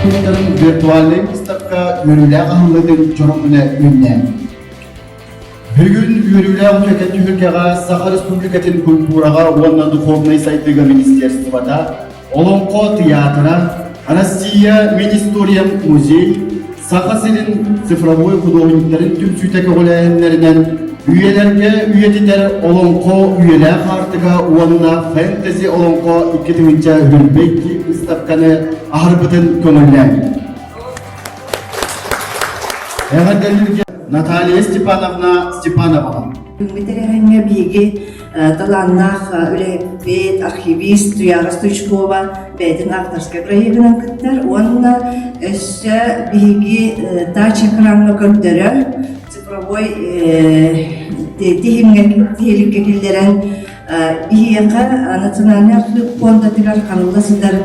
Virtual выставка yürüyle ahımlıdır çorumuna ünlem. Bugün yürüyle ülkeket Türkiye'ye Sakha Respublikası'nın kulturaga uğurla duhovnay saytıga ministerstvada Olonko Tiyatıra, Россия Ministerium Muzey, Sakha'sının sıfıravoy hudovniklerin tüm süteki olayınlarından üyetiler Olonko üyeler artıga uğurla Fantasy Olonko 2000 hürbeki выставканы ahırbıtın kömürler. Наталья Степанова. Ветеринарная биги, таланнах, үлепет, архивист, Туяра Стучкова, бәйтін авторская проектінің кіттер. Онна өсі биги тачы қыранғы көрдері, цифровой техилікке келдерін иеқі национальный архив фондатығар қанылдасыдар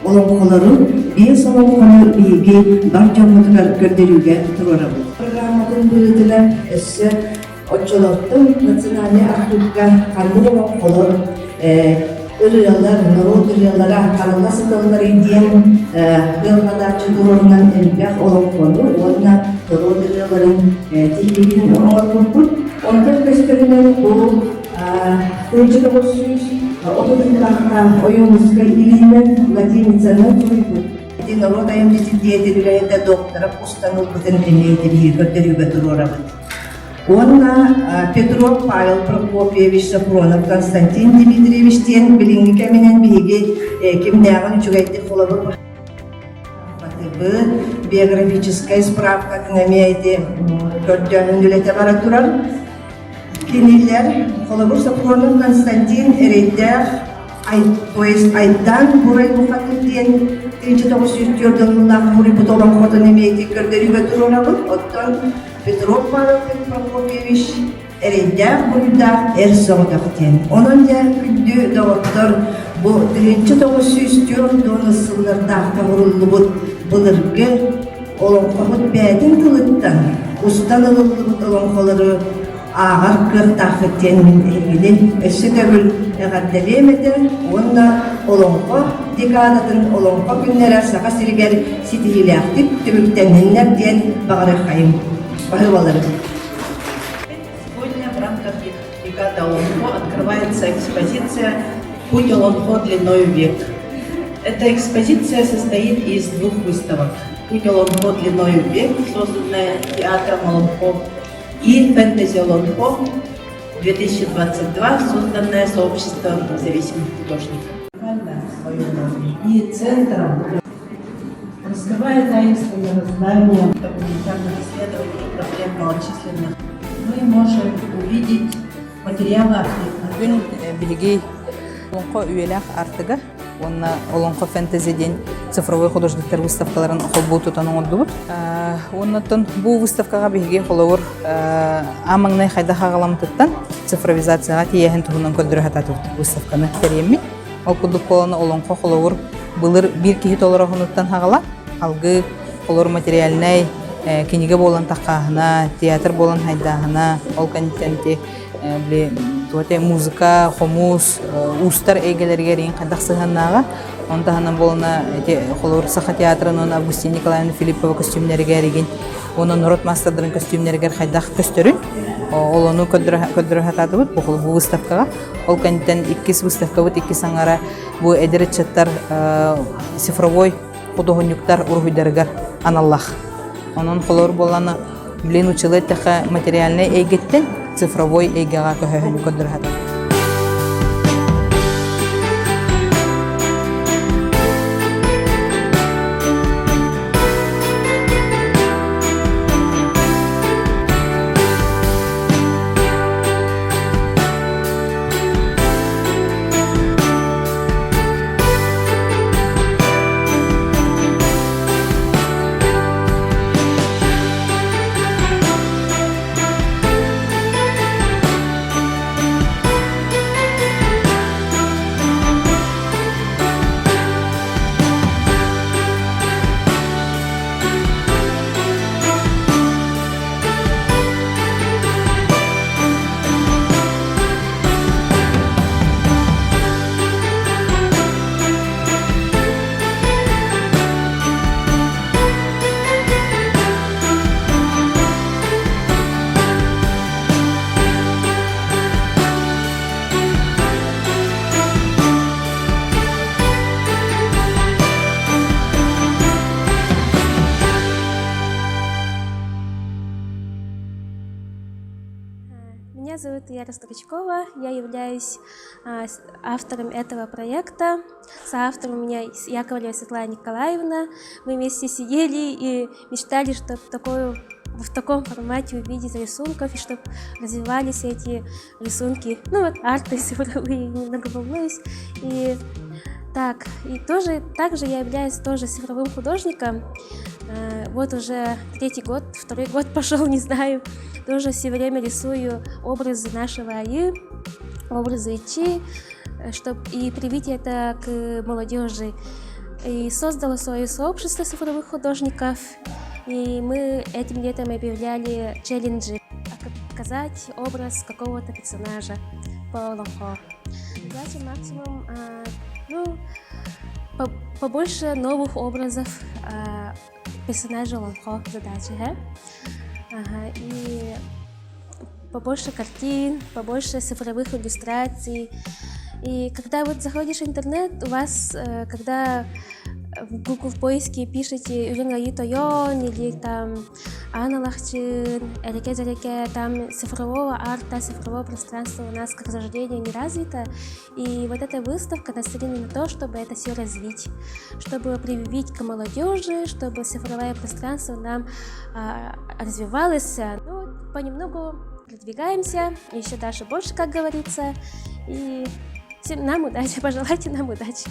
олонқолары бес олонқолы биги бар жамытығар көрдеріге тұрары бұл. Программадан бөлітілі өсі Отчалоттың национальный архивға қанды олонқолы өлілер, народ өлілері, қарылға сытылар еден ғылғадачы дұрырынан әлбәқ олонқолы, онына народ өлілерін техилігінің оңғар көпір. Онда көстірінен бұл Önce olsuz, otobüslerden oyunumuzda iliğinin latinica'nın türüydü. Народ ayımcı diyetilirinde doktora ustanıl bütün dinleyiciyi götürüyor dururadı. Onunla Petrov Pavel Prokopyevich Safronov Konstantin Dmitrievich diyen bilinlik eminen bilgi kimliğinin çügeydi kolabı. Биографическая справка намеете көрдөнүн үлете бара турар. Кинилер Холобур Сафронов Константин Эредер айдан бурай мухатып диен 1904 бурай бутолан хода намеете көрдөрүгө турарабы. Оттон Петров Павел Прокопьевич Эредер бурда эрсоодактен. Онон да күндү доктор bu 1904 сылларда кабырылыбыт былыргы олонқобыт бәдін тылыттан устан ылылыбыт олонқолары ағар кыртақыттен егілі өсі көбіл әғаддәлеметер онна олонқо декадатын олонқо күннері сақа сіргер сетігіләқтіп түбіктенненлер ден бағары қайым бағырбалары. Сегодня в рамках декада олонқо открывается экспозиция «Путь Олонхо длиною век». Эта экспозиция состоит из двух выставок. «Путь Олонхо длиною век», созданная театром Олонхо, и «Фэнтези Олонхо 2022», созданная сообществом независимых художников. И центром раскрывая таинство мироздания, документальных исследований и проблем малочисленных, мы можем увидеть материалы архива. Олонқо үйеләқ артыға, онна Олонқо фэнтезиден цифровой художниктер выставкаларын қолбу тұтаның олды бұд. Оннатын бұл выставкаға бейге қолауыр амаңнай қайда қағаламытыттан цифровизацияға тиехін тұғынан көдірі хататы выставканы кереммет. Ол күдік қоланы Олонқо қолауыр бұлыр бір кейт олары ғынуттан қағала, алғы қолауыр материалінай кенеге болан таққағына, театр болан хайдағына, ол контенте музыка, хомус, устар эйгелерге рейн қайдақ сығаннаға. Онда ханан болына қолауыр Саха театрының Августин Николаевна Филиппова костюмнерге реген, оның Нұрот Мастадырын костюмнерге қайдақ көстөрін. Ол оны көдірі хатады бұд, бұл выставкаға. Ол кәнеттен 2 выставка бұд, 2 саңара бұл әдіретчаттар цифровой художниктар ұрғыдарығар аналлах. Оның қолауыр боланы білен учылы тәқі материаліне әйгеттен цифровой эйгага көһөһөн көдөрһәтә. зовут Яра Строчкова. Я являюсь автором этого проекта. Соавтором у меня Яковлева Светлана Николаевна. Мы вместе сидели и мечтали, чтобы в таком формате увидеть рисунков, и чтобы развивались эти рисунки, арты цифровые, немного волнуюсь. И также я являюсь тоже цифровым художником. Вот уже 3-й год, 2-й год пошел, не знаю. Тоже все время рисую образы нашего АИ, образы ИЧИ, чтобы и привить это к молодежи. И создала свое сообщество цифровых художников. И мы этим летом объявляли челленджи, показать образ какого-то персонажа по лонхо. Задача максимум, побольше новых образов персонажа лонхо задача, и побольше картин, побольше цифровых иллюстраций. И когда вот заходишь в интернет, у вас, когда в Google поиске пишете «Юринга Итойон» или там «Аналахчин», там цифрового арта, цифрового пространства у нас, к сожалению, не развито. И вот эта выставка нацелена на то, чтобы это все развить, чтобы привить к молодежи, чтобы цифровое пространство нам развивалось. Понемногу продвигаемся, еще дальше больше, как говорится. И всем нам удачи, пожелайте нам удачи.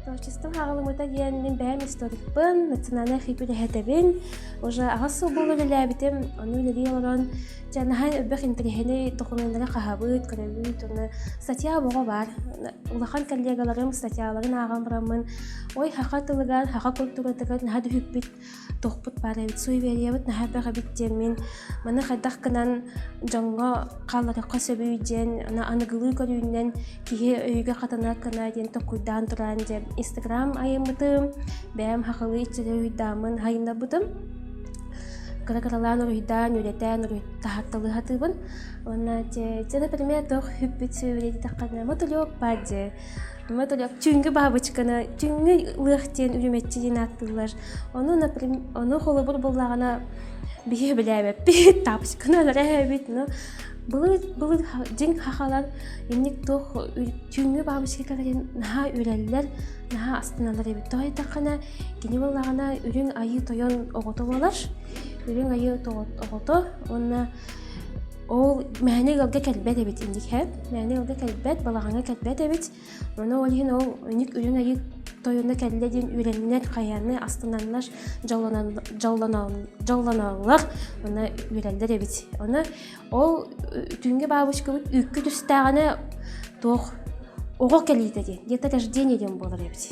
Творчеством хағылымыта дейіннен бәйім историкпын, национальный хипилихетебин, уже ағасы болу ләбітім, оны үлі оларын, жаңахан өббәк интерехені тұқынындары қағабыт, көрәбіт, оны статья бұға бар. Улахан коллегаларым статьяларын ағам бұрамын, ой, хақа тылыған, хақа культуратығын, хады хүппіт, тоқпыт бар әбіт, суй беребіт, наға бәға біттермен, маны қайдақ кынан жаңға қаларыққа сөбүйден, анығылы көрүйінен кеге өйге қатана кына ден тоқуйдан тұран деп Instagram айымытым, бәйім хақылы итчері үйдамын хайында бұдым. Қарақаралан ұрыйдан, үйретен, тахатталы хатыбын. Оны те, например, тоқ хүппіт сөйвереді таққаны мұтылек бәді. Мұтылек түнгі бабычқаны, түнгі лықтен үріметчеден аттылар. Оны қолы бұр болағына бейе біләбет, бейет тапышқаны олар әбет. Бұл ден хақалар емнік тоқ түнгі бабычқы кәрден наға үрәлілер, наға астаналар әбет. Той таққана кені болағына үрін айы тойон оғыты болар. Үрін айы оғыты, оны ол мәне ғалға кәлбәт әбет ендік әп. Мәне ғалға кәлбәт, балағанға кәлбәт әбет. Оны олығын ол үнік үрін айы тойонда кәлден үрәлінер қаяны астаналар жалланалар, оны үрәлдер әбет. Оны ол түнгі бабышқы бұд үккі түстағаны тоқ оғы кәлейді ден, дета рождениеден болар әбет.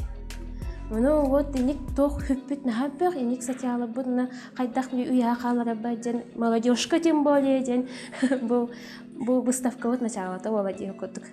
Оны вот иник тоқ хүппіт нахаппақ, иник сатиалы бұдына қайдақ білі үйа қалары бәден, молодежка тем более ден, бұл выставка вот началата ола дейін көттік.